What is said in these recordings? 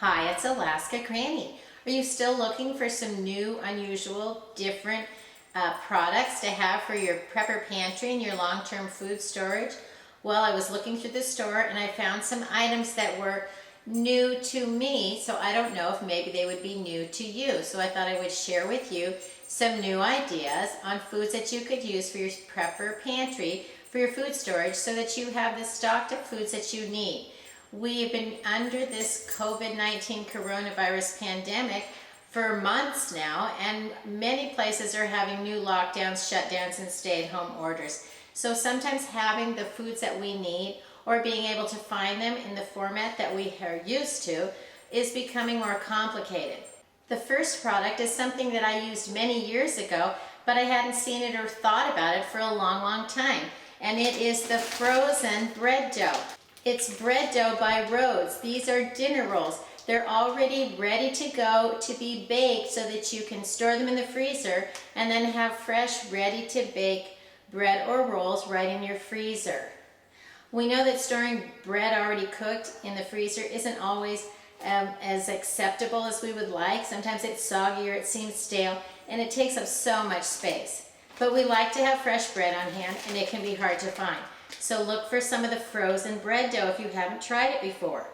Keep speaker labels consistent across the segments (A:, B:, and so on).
A: Hi, it's Alaska Granny. Are you still looking for some new, unusual, different products to have for your prepper pantry and your long-term food storage? Well, I was looking through the store and I found some items that were new to me, so I don't know if maybe they would be new to you. So I thought I would share with you some new ideas on foods that you could use for your prepper pantry for your food storage so that you have the stocked up foods that you need. We've been under this COVID-19 coronavirus pandemic for months now, and many places are having new lockdowns, shutdowns, and stay-at-home orders. So sometimes having the foods that we need or being able to find them in the format that we are used to is becoming more complicated. The first product is something that I used many years ago, but I hadn't seen it or thought about it for a long time, and it is the frozen bread dough. It's bread dough by Rhodes. These are dinner rolls. They're already ready to go to be baked so that you can store them in the freezer and then have fresh, ready to bake bread or rolls right in your freezer. We know that storing bread already cooked in the freezer isn't always as acceptable as we would like. Sometimes it's soggy or it seems stale and it takes up so much space. But we like to have fresh bread on hand and it can be hard to find. So look for some of the frozen bread dough if you haven't tried it before.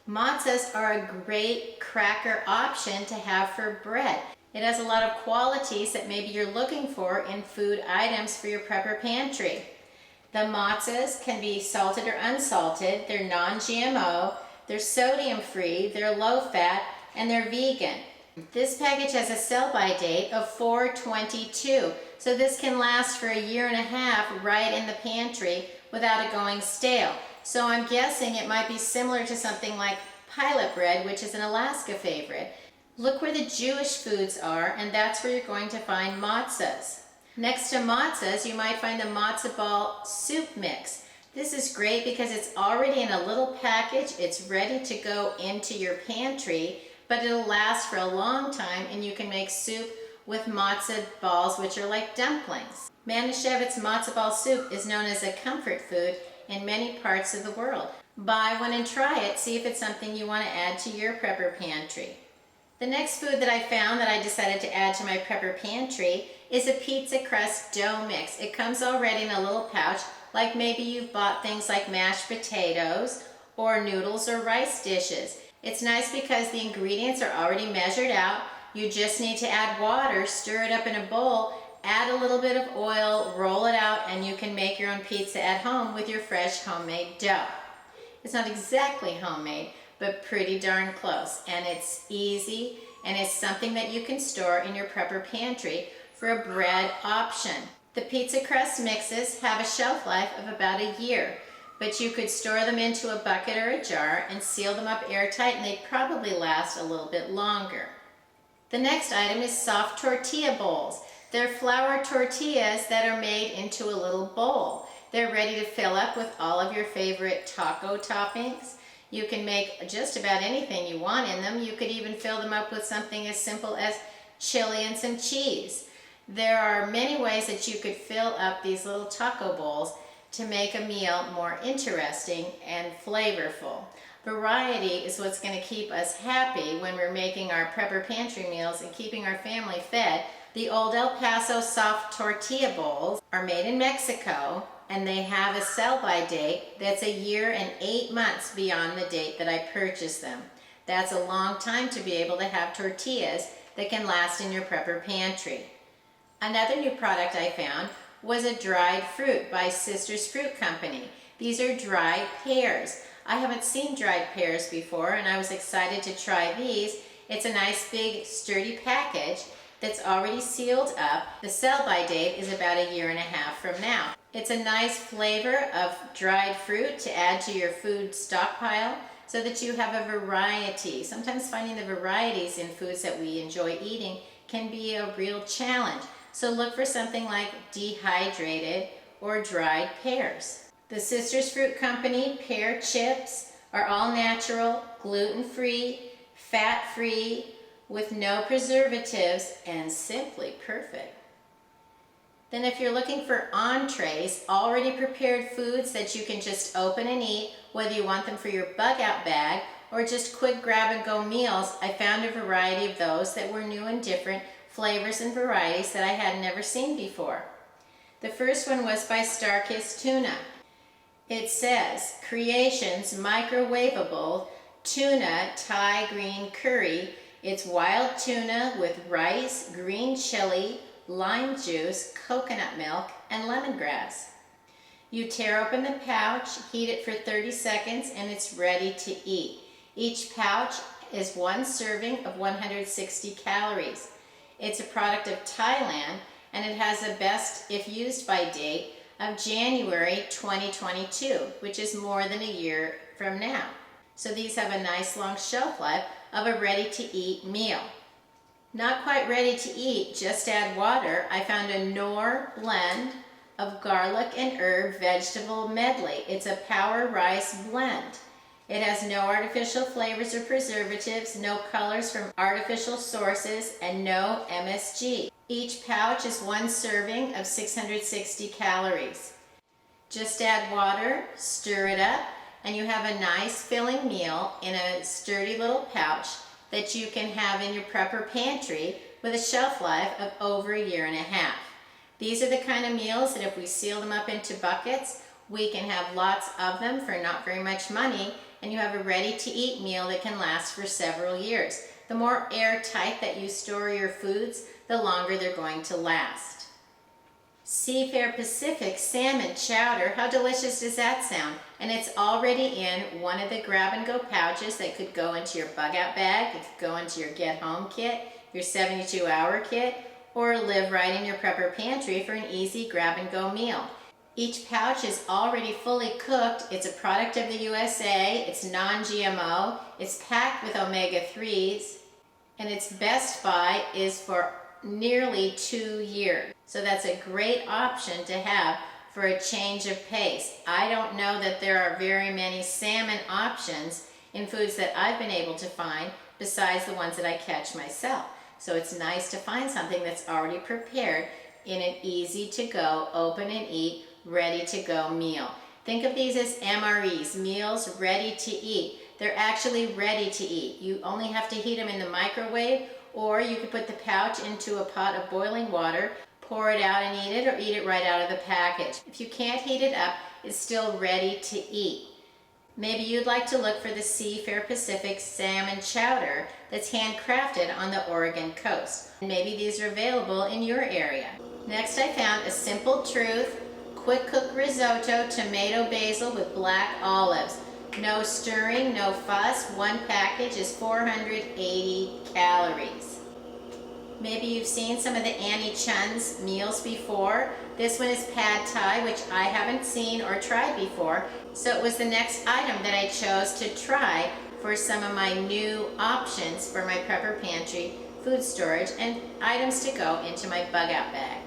A: Matzahs are a great cracker option to have for bread. It has a lot of qualities that maybe you're looking for in food items for your prepper pantry. The matzahs can be salted or unsalted. They're non-GMO, they're sodium free, they're low fat, and they're vegan. This package has a sell-by date of 4/22, so this can last for a year and a half right in the pantry without it going stale. So I'm guessing it might be similar to something like pilot bread, which is an Alaska favorite. Look where the Jewish foods are, and that's where you're going to find matzahs. Next to matzahs, you might find the matzo ball soup mix. This is great because it's already in a little package. It's ready to go into your pantry, but it'll last for a long time, and you can make soup with matzo balls, which are like dumplings. Manischewitz matzo ball soup is known as a comfort food in many parts of the world. Buy one and try it. See if it's something you want to add to your prepper pantry. The next food that I found that I decided to add to my prepper pantry is a pizza crust dough mix. It comes already in a little pouch, like maybe you've bought things like mashed potatoes or noodles or rice dishes. It's nice because the ingredients are already measured out. You just need to add water, stir it up in a bowl, add a little bit of oil, roll it out, and you can make your own pizza at home with your fresh homemade dough. It's not exactly homemade, but pretty darn close, and it's easy, and it's something that you can store in your prepper pantry for a bread option. The pizza crust mixes have a shelf life of about a year, but you could store them into a bucket or a jar and seal them up airtight, and they'd probably last a little bit longer. The next item is soft tortilla bowls. They're flour tortillas that are made into a little bowl. They're ready to fill up with all of your favorite taco toppings. You can make just about anything you want in them. You could even fill them up with something as simple as chili and some cheese. There are many ways that you could fill up these little taco bowls to make a meal more interesting and flavorful. Variety is what's going to keep us happy when we're making our prepper pantry meals and keeping our family fed. The Old El Paso soft tortilla bowls are made in Mexico, and they have a sell-by date that's a year and 8 months beyond the date that I purchased them. That's a long time to be able to have tortillas that can last in your prepper pantry. Another new product I found was a dried fruit by Sister's Fruit Company. These are dried pears. I haven't seen dried pears before, and I was excited to try these. It's a nice big sturdy package that's already sealed up. The sell-by date is about a year and a half from now. It's a nice flavor of dried fruit to add to your food stockpile so that you have a variety. Sometimes finding the varieties in foods that we enjoy eating can be a real challenge. So look for something like dehydrated or dried pears. The Sisters Fruit Company Pear Chips are all natural, gluten-free, fat-free, with no preservatives, and simply perfect. Then if you're looking for entrees, already prepared foods that you can just open and eat, whether you want them for your bug out bag or just quick grab and go meals, I found a variety of those that were new and different flavors and varieties that I had never seen before. The first one was by Starkist Tuna. It says, Creations Microwavable Tuna Thai Green Curry. It's wild tuna with rice, green chili, lime juice, coconut milk, and lemongrass. You tear open the pouch, heat it for 30 seconds, and it's ready to eat. Each pouch is one serving of 160 calories. It's a product of Thailand, and it has a best if used by date of January 2022, which is more than a year from now. So these have a nice long shelf life of a ready-to-eat meal. Not quite ready to eat, just add water. I found a Knorr blend of garlic and herb vegetable medley. It's a power rice blend. It has no artificial flavors or preservatives, no colors from artificial sources, and no MSG. Each pouch is one serving of 660 calories. Just add water, stir it up, and you have a nice filling meal in a sturdy little pouch that you can have in your prepper pantry with a shelf life of over a year and a half. These are the kind of meals that if we seal them up into buckets, we can have lots of them for not very much money, and you have a ready-to-eat meal that can last for several years. The more airtight that you store your foods, the longer they're going to last. Seafare Pacific Salmon Chowder, how delicious does that sound? And it's already in one of the grab-and-go pouches that could go into your bug-out bag, it could go into your get-home kit, your 72-hour kit, or live right in your prepper pantry for an easy grab-and-go meal. Each pouch is already fully cooked. It's a product of the USA, it's non-GMO, it's packed with omega-3s, and its best buy is for nearly 2 years. So that's a great option to have for a change of pace. I don't know that there are very many salmon options in foods that I've been able to find besides the ones that I catch myself. So it's nice to find something that's already prepared in an easy to go, open and eat, ready to go meal. Think of these as MREs, meals ready to eat. They're actually ready to eat. You only have to heat them in the microwave, or you could put the pouch into a pot of boiling water, pour it out and eat it, or eat it right out of the package. If you can't heat it up, it's still ready to eat. Maybe you'd like to look for the Seafare Pacific Salmon Chowder that's handcrafted on the Oregon coast. Maybe these are available in your area. Next, I found a Simple Truth quick cook risotto, tomato basil with black olives. No stirring, no fuss. One package is 480 calories. Maybe you've seen some of the Annie Chun's meals before. This one is pad thai, which I haven't seen or tried before. So it was the next item that I chose to try for some of my new options for my prepper pantry food storage and items to go into my bug out bag.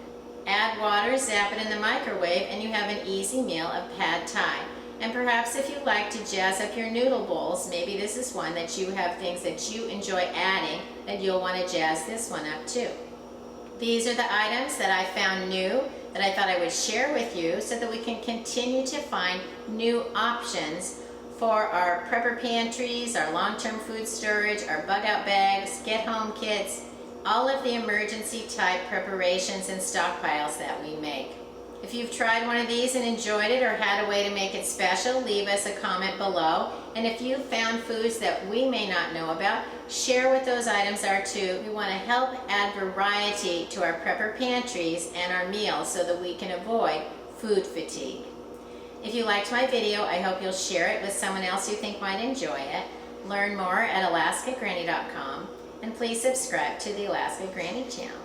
A: Add water, zap it in the microwave, and you have an easy meal of pad thai. And perhaps if you like to jazz up your noodle bowls, maybe this is one that you have things that you enjoy adding that you'll want to jazz this one up too. These are the items that I found new that I thought I would share with you so that we can continue to find new options for our prepper pantries, our long-term food storage, our bug out bags, get home kits, all of the emergency type preparations and stockpiles that we make. If you've tried one of these and enjoyed it or had a way to make it special, leave us a comment below. And if you've found foods that we may not know about, share what those items are too. We want to help add variety to our prepper pantries and our meals so that we can avoid food fatigue. If you liked my video, I hope you'll share it with someone else you think might enjoy it. Learn more at alaskagranny.com, and please subscribe to the Alaska Granny channel.